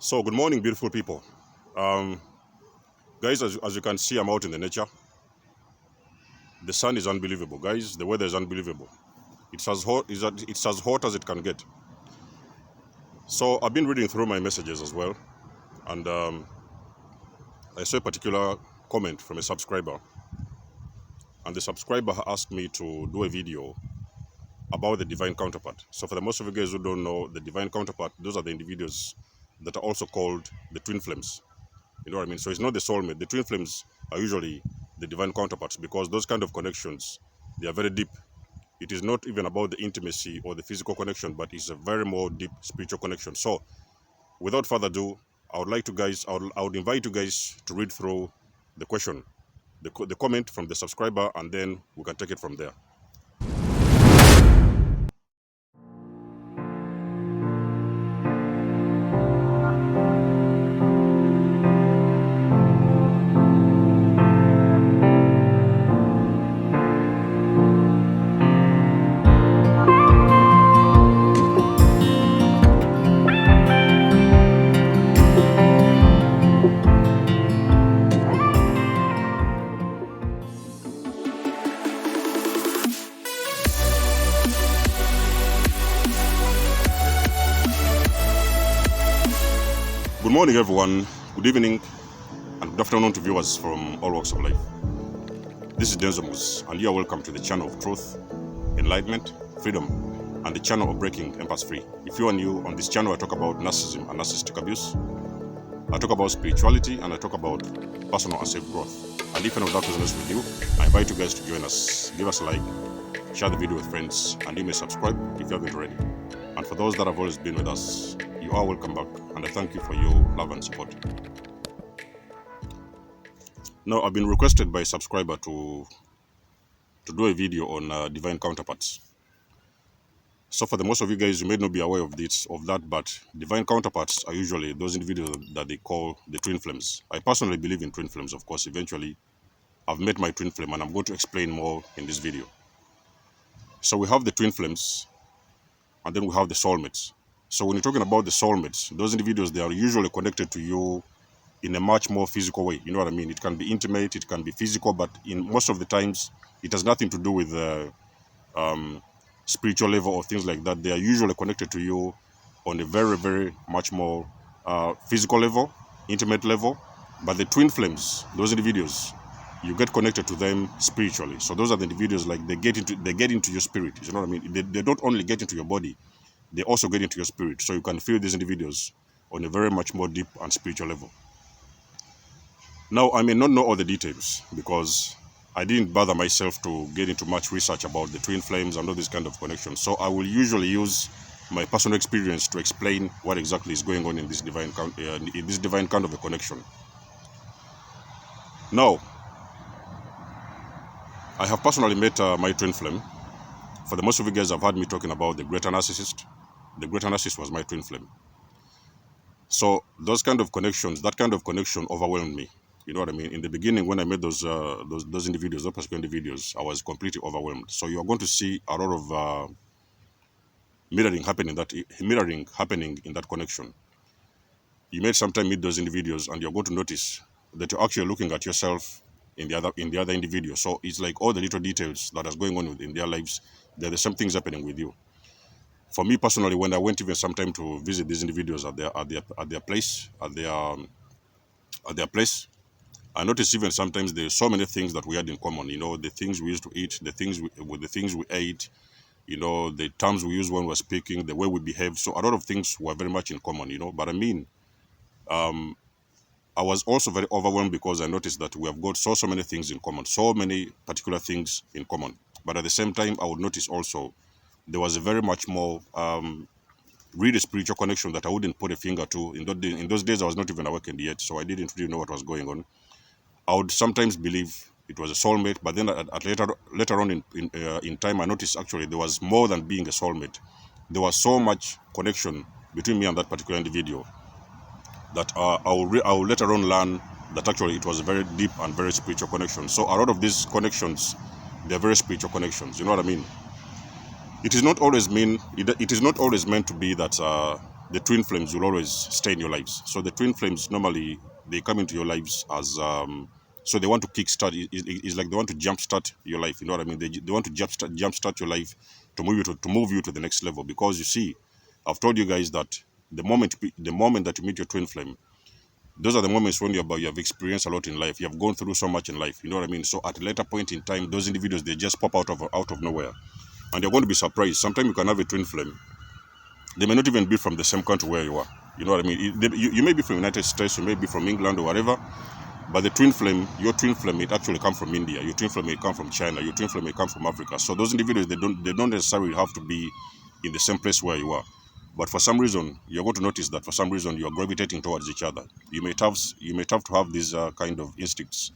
So good morning, beautiful people. Um, Guys, as you can see, I'm out in the nature. The sun is unbelievable, guys. The weather is unbelievable. It's as hot, it's as hot as it can get. So I've been reading through my messages as well, and I saw a particular comment from a subscriber, and the subscriber asked me to do a video about the divine counterpart. So for the most of you guys who don't know, the divine counterpart, those are the individuals that are also called the twin flames. You know what I mean? So it's not the soulmate. The twin flames are usually the divine counterparts because those kind of connections, they are very deep. It is not even about the intimacy or the physical connection, but it's a very more deep spiritual connection. So without further ado, I would invite you guys to read through the question, the comment from the subscriber, and then we can take it from there. Good morning, everyone. Good evening, and good afternoon to viewers from all walks of life. This is Denzomus, and you are welcome to the channel of truth, enlightenment, freedom, and the channel of breaking empaths free. If you are new on this channel, I talk about narcissism and narcissistic abuse. I talk about spirituality, and I talk about personal and self-growth. And if any of that resonates with you, I invite you guys to join us. Give us a like, share the video with friends, and you may subscribe if you haven't already. And for those that have always been with us, you are welcome back, and I thank you for your love and support. Now, I've been requested by a subscriber to do a video on divine counterparts. So for the most of you guys, you may not be aware of that, but divine counterparts are usually those individuals that they call the twin flames. I personally believe in twin flames, of course. Eventually, I've met my twin flame, and I'm going to explain more in this video. So we have the twin flames, and then we have the soulmates. So when you're talking about the soulmates, those individuals, they are usually connected to you in a much more physical way. You know what I mean? It can be intimate, it can be physical, but in most of the times, it has nothing to do with spiritual level or things like that. They are usually connected to you on a very, very much more physical level, intimate level. But the twin flames, those individuals, you get connected to them spiritually. So those are the individuals, like they get into your spirit. You know what I mean? They don't only get into your body, they also get into your spirit. So you can feel these individuals on a very much more deep and spiritual level. Now, I may not know all the details because I didn't bother myself to get into much research about the twin flames and all these kind of connections. So I will usually use my personal experience to explain what exactly is going on in this divine kind of a connection. Now, I have personally met my twin flame. For the most of you guys have heard me talking about the greater narcissist. The greater narcissist was my twin flame. So those kind of connections, that kind of connection overwhelmed me. You know what I mean? In the beginning, when I met those individuals, those particular individuals, I was completely overwhelmed. So you are going to see a lot of mirroring happening in that connection. You may sometimes meet those individuals, and you're going to notice that you're actually looking at yourself in the other individual. So it's like all the little details that is going on in their lives, there are the same things happening with you. For me personally, when I went even sometime to visit these individuals at their place, I noticed even sometimes there's so many things that we had in common. You know, the things we used to eat, the things we ate, you know, the terms we use when we're speaking, the way we behave. So a lot of things were very much in common, you know. But I mean, I was also very overwhelmed because I noticed that we have got so many things in common, so many particular things in common. But at the same time, I would notice also there was a very much more really spiritual connection that I wouldn't put a finger to. In those days, I was not even awakened yet, so I didn't really know what was going on. I would sometimes believe it was a soulmate, but then later on in time, I noticed actually there was more than being a soulmate. There was so much connection between me and that particular individual that I will later on learn that actually it was a very deep and very spiritual connection. So a lot of these connections, they're very spiritual connections. You know what I mean? It is not always meant to be that the twin flames will always stay in your lives. So the twin flames normally they come into your lives as so they want to kickstart. It's like they want to jumpstart your life. You know what I mean? They want to jumpstart your life to move you to the next level. Because you see, I've told you guys that the moment that you meet your twin flame, those are the moments when you have experienced a lot in life. You have gone through so much in life. You know what I mean? So at a later point in time, those individuals they just pop out of nowhere, and you're going to be surprised. Sometimes you can have a twin flame. They may not even be from the same country where you are. You know what I mean? You may be from the United States, you may be from England or whatever, but the twin flame, your twin flame, it actually come from India. Your twin flame may come from China. Your twin flame may come from Africa. So those individuals, they don't necessarily have to be in the same place where you are. But for some reason, you're going to notice that for some reason you're gravitating towards each other. You may have to have these kind of instincts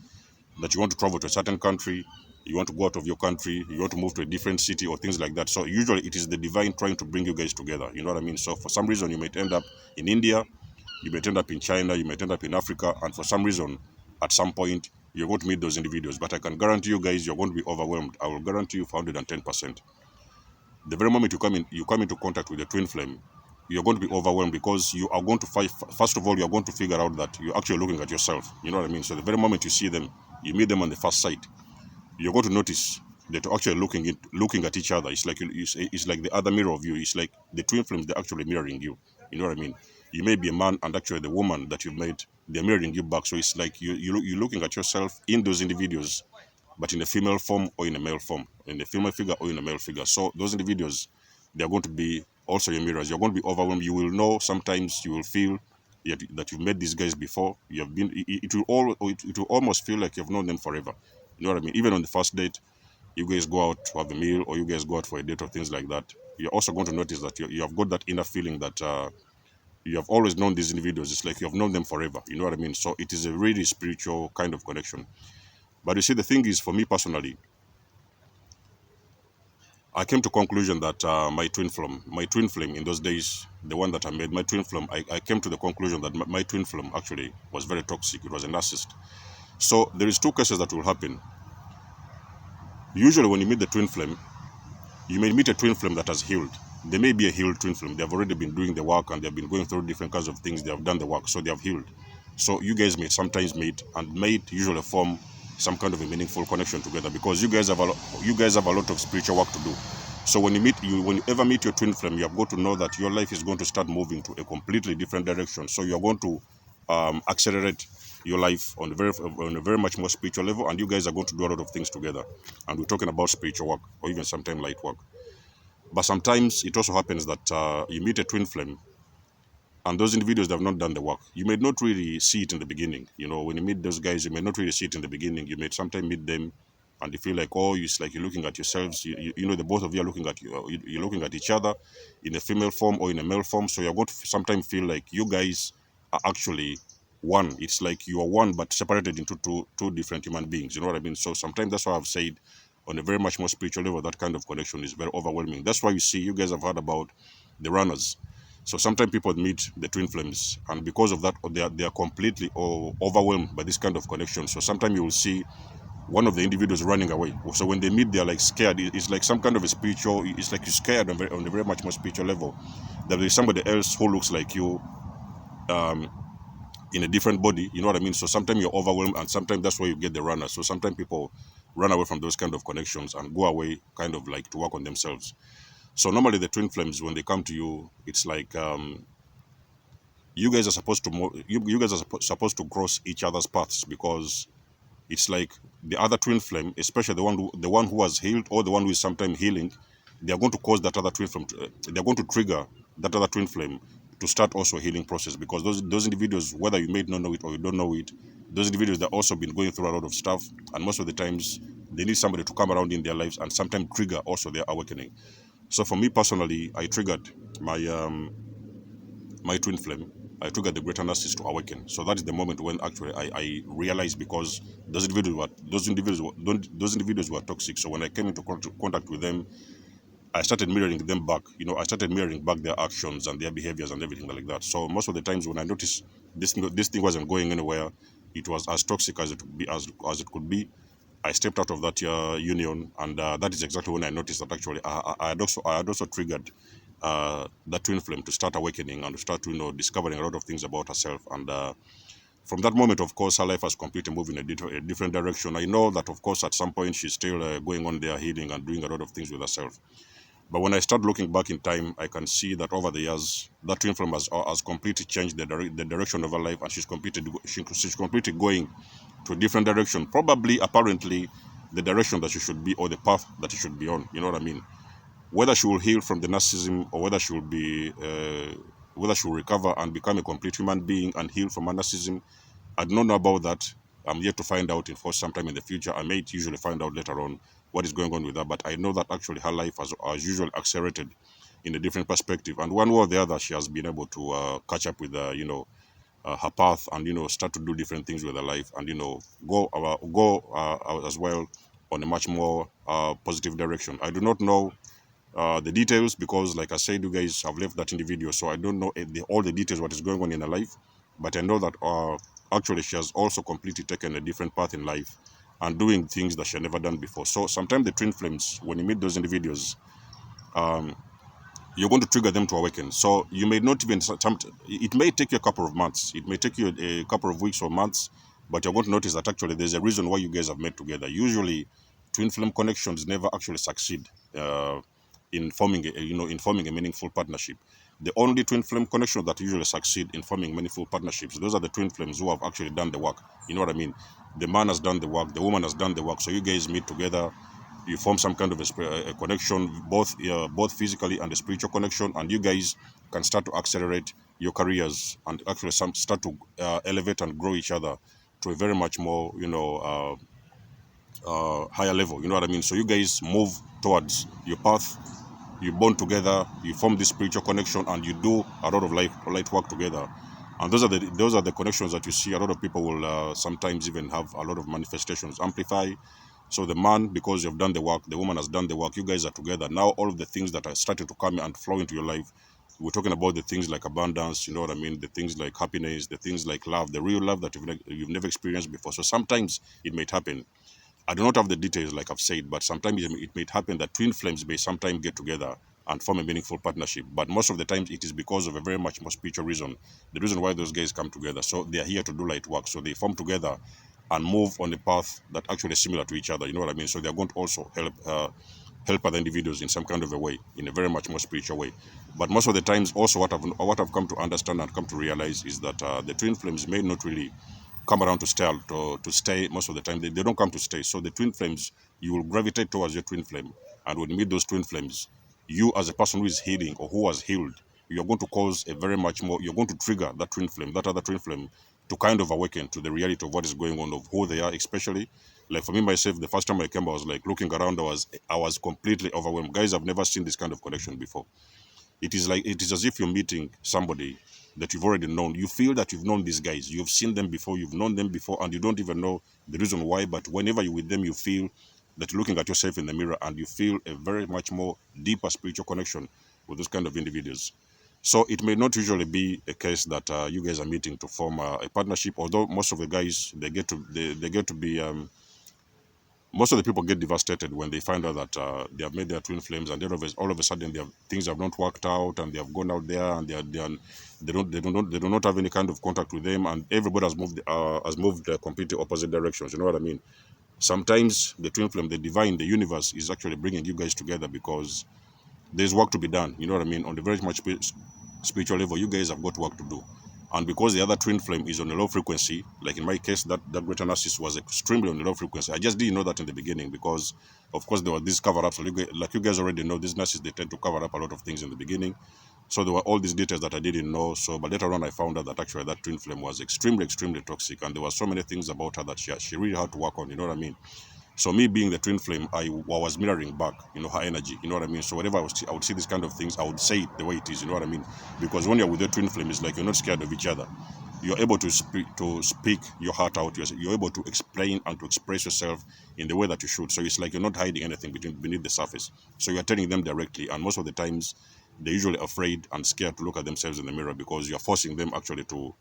that you want to travel to a certain country, you want to go out of your country, you want to move to a different city or things like that. So usually it is the divine trying to bring you guys together. You know what I mean? So for some reason you might end up in India, you might end up in China, you might end up in Africa, and for some reason, at some point, you're going to meet those individuals. But I can guarantee you guys, you're going to be overwhelmed. I will guarantee you for 110%. The very moment you come into contact with the twin flame, you're going to be overwhelmed because you are going to fight. First of all, you're going to figure out that you're actually looking at yourself. You know what I mean? So the very moment you see them, you meet them on the first sight, you're going to notice that you're actually looking at each other. It's like the other mirror of you. It's like the twin flames, they're actually mirroring you. You know what I mean? You may be a man, and actually the woman that you've met, they're mirroring you back. So it's like you're looking at yourself in those individuals, but in a female form or in a male form, in a female figure or in a male figure. So those individuals, they're going to be also your mirrors. You're going to be overwhelmed. You will know, sometimes you will feel that you've met these guys before. You have been. It will almost feel like you've known them forever. You know what I mean? Even on the first date, you guys go out to have a meal or you guys go out for a date or things like that. You're also going to notice that you have got that inner feeling that you have always known these individuals. It's like you have known them forever. You know what I mean? So it is a really spiritual kind of connection. But you see, the thing is, for me personally, I came to conclusion that my twin flame in those days, the one that I made, my twin flame, I came to the conclusion that my twin flame actually was very toxic. It was a narcissist. So there is two cases that will happen. Usually when you meet the twin flame, you may meet a twin flame that has healed. They may be a healed twin flame. They have already been doing the work and they have been going through different kinds of things. They have done the work, so they have healed. So you guys may sometimes meet, and may usually form some kind of a meaningful connection together because you guys have a lot of spiritual work to do. So when you ever meet your twin flame, you have got to know that your life is going to start moving to a completely different direction. So you're going to accelerate your life on a very much more spiritual level, and you guys are going to do a lot of things together. And we're talking about spiritual work or even sometimes light work. But sometimes it also happens that you meet a twin flame and those individuals that have not done the work. You may not really see it in the beginning. You know, when you meet those guys, you may not really see it in the beginning. You may sometimes meet them and you feel like, oh, it's like you're looking at yourselves. You know, the both of you are looking at you're looking at each other in a female form or in a male form. So you're going to sometimes feel like you guys are actually one. It's like you are one but separated into two different human beings. You know what I mean? So sometimes that's why I've said on a very much more spiritual level, that kind of connection is very overwhelming. That's why you see, you guys have heard about the runners. So sometimes people meet the twin flames, and because of that, they are completely overwhelmed by this kind of connection. So sometimes you will see one of the individuals running away. So when they meet, they're like scared. It's like some kind of a spiritual. It's like you're scared on a very much more spiritual level. That there is somebody else who looks like you, in a different body. You know what I mean? So sometimes you're overwhelmed, and sometimes that's where you get the runners. So sometimes people run away from those kind of connections and go away, kind of like to work on themselves. So normally the twin flames, when they come to you, it's like you guys are supposed to you guys are supposed to cross each other's paths, because it's like the other twin flame, especially the one who has healed or the one who is sometimes healing, they are going to cause that other twin flame. They are going to trigger that other twin flame to start also a healing process, because those individuals, whether you may not know it or you don't know it, those individuals that also been going through a lot of stuff, and most of the times they need somebody to come around in their lives and sometimes trigger also their awakening. So for me personally, I triggered my twin flame. I triggered the greater narcissist to awaken. So that is the moment when actually I realized, because those individuals were toxic. So when I came into contact with them, I started mirroring them back. You know, I started mirroring back their actions and their behaviors and everything like that. So most of the times when I noticed this thing wasn't going anywhere, it was as toxic as it could be. I stepped out of that union, and that is exactly when I noticed that actually I had also triggered that twin flame to start awakening and to start to, discovering a lot of things about herself. And from that moment, of course, her life has completely moved in a different direction. I know that, of course, at some point she's still going on there healing and doing a lot of things with herself. But when I start looking back in time, I can see that over the years, that twin flame has completely changed the direction of her life, and she's completely going to a different direction. Probably, apparently, the direction that she should be, or the path that she should be on. You know what I mean? Whether she will heal from the narcissism, or whether she will whether she will recover and become a complete human being and heal from her narcissism, I do not know about that. I'm yet to find out for sometime in the future. I may usually find out later on what is going on with her, but I know that actually her life has usually accelerated in a different perspective. And one way or the other, she has been able to catch up with, her path, and, start to do different things with her life, and, go as well on a much more positive direction. I do not know the details because, like I said, you guys have left that in the video, so I don't know all the details what is going on in her life. But I know that actually she has also completely taken a different path in life and doing things that she had never done before. So sometimes the twin flames, when you meet those individuals, you're going to trigger them to awaken. So you may not even, it may take you a couple of months, it may take you a couple of weeks or months, but you're going to notice that actually there's a reason why you guys have met together. Usually twin flame connections never actually succeed in forming a meaningful partnership. The only twin flame connections that usually succeed in forming meaningful partnerships, those are the twin flames who have actually done the work. You know what I mean? The man has done the work, the woman has done the work, so you guys meet together, you form some kind of a connection, both physically and a spiritual connection, and you guys can start to accelerate your careers and actually start to elevate and grow each other to a very much more, higher level. You know what I mean? So you guys move towards your path, you bond together, you form this spiritual connection, and you do a lot of light work together. And those are the connections that you see. A lot of people will sometimes even have a lot of manifestations amplify. So the man, because you've done the work, the woman has done the work, you guys are together. Now all of the things that are starting to come and flow into your life, we're talking about the things like abundance, you know what I mean? The things like happiness, the things like love, the real love that you've never experienced before. So sometimes it might happen. I do not have the details, like I've said, but sometimes it may happen that twin flames may sometimes get together and form a meaningful partnership. But most of the times it is because of a very much more spiritual reason, the reason why those guys come together. So they are here to do light work. So they form together and move on a path that actually is similar to each other. You know what I mean? So they are going to also help other individuals in some kind of a way, in a very much more spiritual way. But most of the times, also what I've come to understand and come to realize is that the twin flames may not really come around to stay most of the time. They don't come to stay. So the twin flames, you will gravitate towards your twin flame, and when you meet those twin flames, you as a person who is healing or who has healed, you're going to cause a very much more. You're going to trigger that twin flame, that other twin flame, to kind of awaken to the reality of what is going on, of who they are, especially. Like for me myself, the first time I came, I was like looking around. I was completely overwhelmed. Guys, I've never seen this kind of connection before. It is as if you're meeting somebody that you've already known. You feel that you've known these guys. You've seen them before. You've known them before, and you don't even know the reason why. But whenever you're with them, you feel that you're looking at yourself in the mirror, and you feel a very much more deeper spiritual connection with those kind of individuals. So it may not usually be a case that you guys are meeting to form a partnership. Although most of the guys they get to be most of the people get devastated when they find out that they have made their twin flames, and then all of a sudden things have not worked out, and they have gone out there, and they do not have any kind of contact with them, and everybody has moved completely opposite directions. You know what I mean? Sometimes the twin flame, the divine, the universe is actually bringing you guys together because there's work to be done. You know what I mean? On the very much spiritual level, you guys have got work to do. And because the other twin flame is on a low frequency, like in my case, that greater narcissist was extremely on a low frequency. I just didn't know that in the beginning because, of course, there were these cover-ups. So like you guys already know, these narcissists, they tend to cover up a lot of things in the beginning. So there were all these details that I didn't know. So, but later on, I found out that actually that twin flame was extremely, extremely toxic. And there were so many things about her that she really had to work on. You know what I mean? So me being the twin flame, I was mirroring back, her energy. You know what I mean? So whenever I would see these kind of things, I would say it the way it is. You know what I mean? Because when you're with your twin flame, it's like you're not scared of each other. You're able to speak your heart out. You're able to explain and to express yourself in the way that you should. So it's like you're not hiding anything beneath the surface. So you're telling them directly. And most of the times, they're usually afraid and scared to look at themselves in the mirror because you're forcing them actually to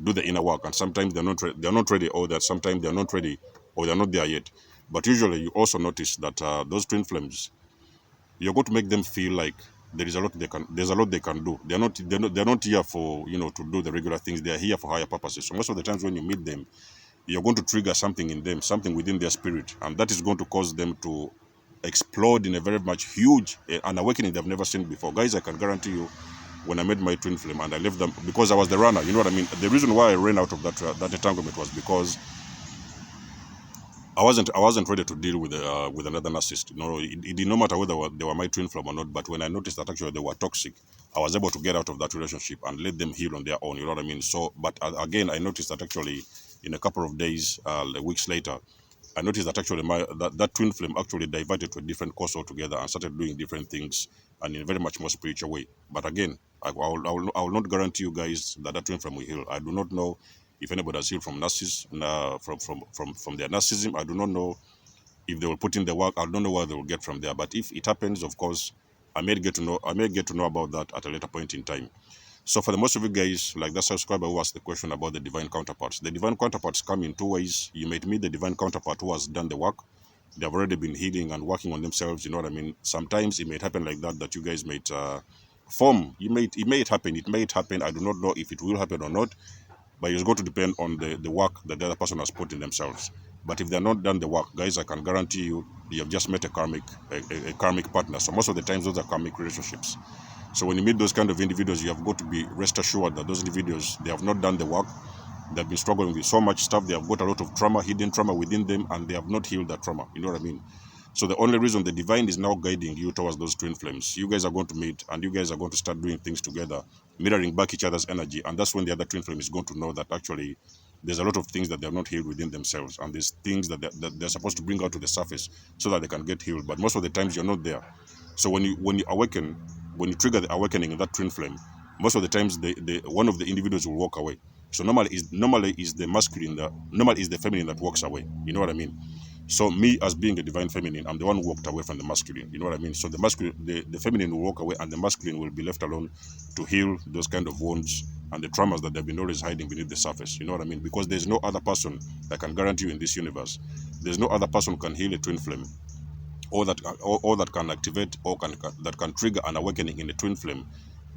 do the inner work. And sometimes they're not ready, or that sometimes they're not ready, or they're not there yet. But usually you also notice that those twin flames, you're going to make them feel like there's a lot they can do. They're not here for, you know, to do the regular things. They're here for higher purposes. So most of the times when you meet them, you're going to trigger something in them, something within their spirit, and that is going to cause them to explode in a very much huge an awakening they've never seen before. Guys, I can guarantee you, when I made my twin flame and I left them, because I was the runner, you know what I mean. The reason why I ran out of that entanglement was because I wasn't ready to deal with another narcissist. You know, it did not matter whether they were my twin flame or not. But when I noticed that actually they were toxic, I was able to get out of that relationship and let them heal on their own. You know what I mean? So, but again, I noticed that actually in a couple of days, weeks later, I noticed that actually that twin flame actually diverted to a different course altogether and started doing different things and in a very much more spiritual way. But again, I will not guarantee you guys that twin flame will heal. I do not know if anybody has healed from narcissism, from their narcissism. I do not know if they will put in the work. I don't know what they will get from there. But if it happens, of course, I may get to know about that at a later point in time. So for the most of you guys, like that subscriber who asked the question about the divine counterparts, the divine counterparts come in two ways. You might meet the divine counterpart who has done the work. They have already been healing and working on themselves. You know what I mean? Sometimes it may happen like that you guys might form. It may happen. It may happen. I do not know if it will happen or not. But it's going to depend on the work that the other person has put in themselves. But if they're not done the work, guys, I can guarantee you, you have just met a karmic partner. So most of the times, those are karmic relationships. So when you meet those kind of individuals, you have got to be rest assured that those individuals, they have not done the work. They've been struggling with so much stuff. They have got a lot of trauma, hidden trauma within them, and they have not healed that trauma. You know what I mean? So the only reason the divine is now guiding you towards those twin flames, you guys are going to meet and you guys are going to start doing things together, mirroring back each other's energy. And that's when the other twin flame is going to know that actually there's a lot of things that they have not healed within themselves. And there's things that they're supposed to bring out to the surface so that they can get healed. But most of the times you're not there. So when you awaken, when you trigger the awakening in that twin flame, most of the times one of the individuals will walk away. So normally is the feminine that walks away. You know what I mean? So me as being a divine feminine, I'm the one who walked away from the masculine. You know what I mean? So the masculine, the feminine will walk away and the masculine will be left alone to heal those kind of wounds and the traumas that they've been always hiding beneath the surface. You know what I mean? Because there's no other person that can guarantee you in this universe. There's no other person who can heal a twin flame or that can activate that can trigger an awakening in the twin flame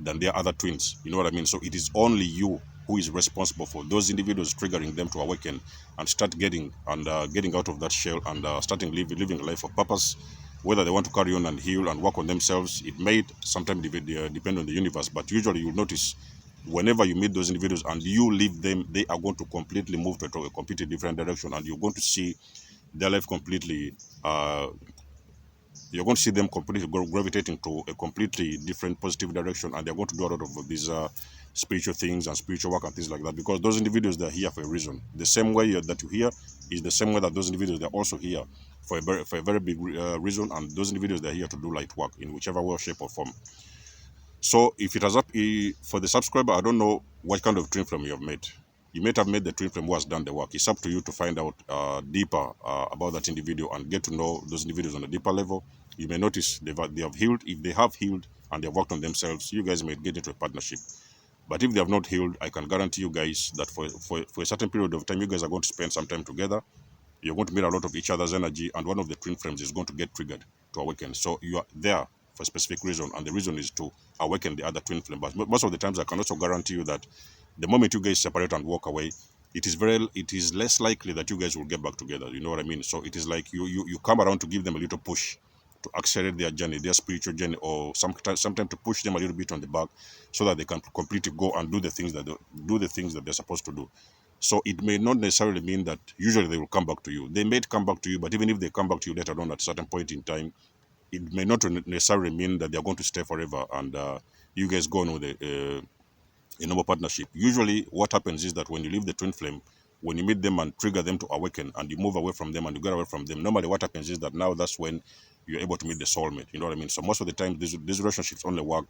than their other twins. You know what I mean? So it is only you who is responsible for those individuals, triggering them to awaken and start getting out of that shell and starting living a life of purpose. Whether they want to carry on and heal and work on themselves, it may sometimes depend on the universe, but usually you'll notice whenever you meet those individuals and you leave them, they are going to completely move to a completely different direction, and you're going to see their life completely you're going to see them completely gravitating to a completely different positive direction, and they're going to do a lot of these spiritual things and spiritual work and things like that, because those individuals, they're here for a reason. The same way that you hear is the same way that those individuals, they're also here for a very big reason, and those individuals, they're here to do light work in whichever way, shape or form. So if it has up for the subscriber, I don't know what kind of twin flame you have made. You might have made the twin flame who has done the work. It's up to you to find out deeper about that individual and get to know those individuals on a deeper level. You may notice they have healed. If they have healed and they have worked on themselves, you guys may get into a partnership. But if they have not healed, I can guarantee you guys that for a certain period of time, you guys are going to spend some time together. You're going to meet a lot of each other's energy, and one of the twin flames is going to get triggered to awaken. So you are there for a specific reason, and the reason is to awaken the other twin flame. But most of the times, I can also guarantee you that the moment you guys separate and walk away, it is less likely that you guys will get back together. You know what I mean? So it is like you come around to give them a little push to accelerate their journey, their spiritual journey, or sometimes to push them a little bit on the back so that they can completely go and do the things that they're supposed to do. So it may not necessarily mean that usually they will come back to you. They may come back to you, but even if they come back to you later on at a certain point in time, it may not necessarily mean that they're going to stay forever and you guys go on with a normal partnership. Usually what happens is that when you leave the twin flame, when you meet them and trigger them to awaken and you move away from them and you get away from them, normally what happens is that now that's when you're able to meet the soulmate. You know what I mean? So most of the time, these relationships only work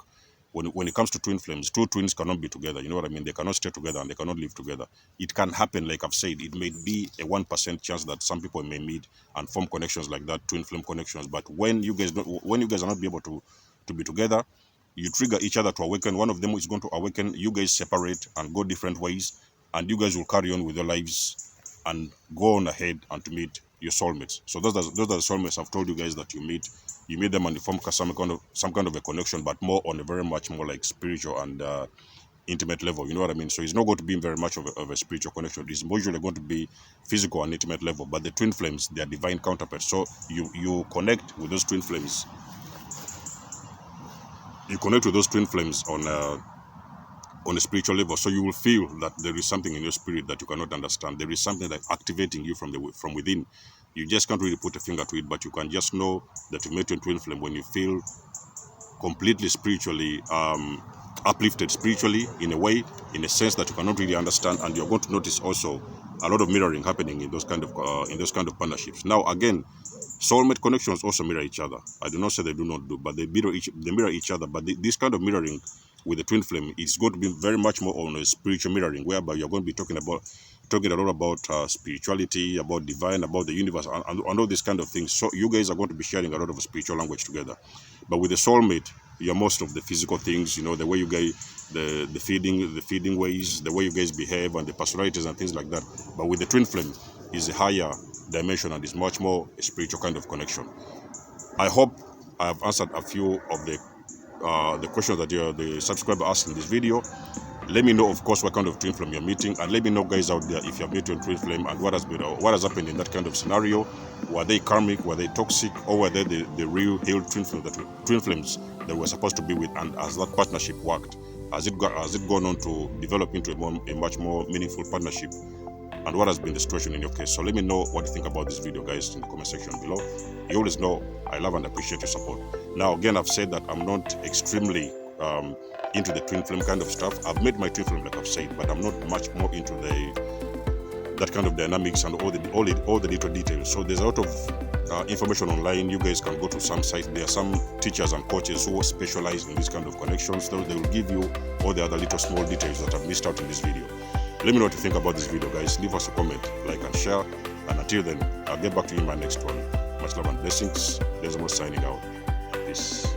when it comes to twin flames. Two twins cannot be together. You know what I mean? They cannot stay together and they cannot live together. It can happen, like I've said. It may be a 1% chance that some people may meet and form connections like that, twin flame connections. But when you guys are not be able to be together, you trigger each other to awaken. One of them is going to awaken. You guys separate and go different ways, and you guys will carry on with your lives and go on ahead and to meet your soulmates. So those are the soulmates I've told you guys that you meet them and you form some kind of a connection, but more on a very much more like spiritual and intimate level. You know what I mean? So it's not going to be very much of a spiritual connection. It's usually going to be physical and intimate level. But the twin flames, they are divine counterparts. So you connect with those twin flames. You connect with those twin flames on a spiritual level. So you will feel that there is something in your spirit that you cannot understand. There is something that activating you from within. You just can't really put a finger to it, but you can just know that you met your twin flame when you feel completely spiritually uplifted spiritually in a way, in a sense that you cannot really understand, and you're going to notice also a lot of mirroring happening in those kind of partnerships. Now again, soulmate connections also mirror each other. I do not say they do not do, but they mirror each other. But this kind of mirroring with the twin flame is going to be very much more on a spiritual mirroring, whereby you're going to be talking a lot about spirituality, about divine, about the universe, and all these kind of things. So you guys are going to be sharing a lot of spiritual language together. But with the soulmate, you're most of the physical things, you know, the way you guys, the feeding ways, the way you guys behave, and the personalities and things like that. But with the twin flame, is a higher dimension and is much more a spiritual kind of connection. I hope I have answered a few of the questions that the subscriber asked in this video. Let me know, of course, what kind of twin flame you're meeting, and let me know, guys out there, if you're meeting a twin flame and what has happened in that kind of scenario. Were they karmic? Were they toxic? Or were they the real healed twin flames that we're supposed to be with? And has that partnership worked? Has it gone on to develop into a much more meaningful partnership? And what has been the situation in your case? So let me know what you think about this video, guys, in the comment section below. You always know I love and appreciate your support. Now again, I've said that I'm not extremely into the twin flame kind of stuff. I've made my twin flame, like I've said, but I'm not much more into that kind of dynamics and all the little details. So there's a lot of information online. You guys can go to some sites. There are some teachers and coaches who specialize in this kind of connections. So they will give you all the other little small details that I've missed out in this video. Let me know what you think about this video, guys. Leave us a comment, like and share. And until then, I'll get back to you in my next one. Much love and blessings. There's more signing out. Peace.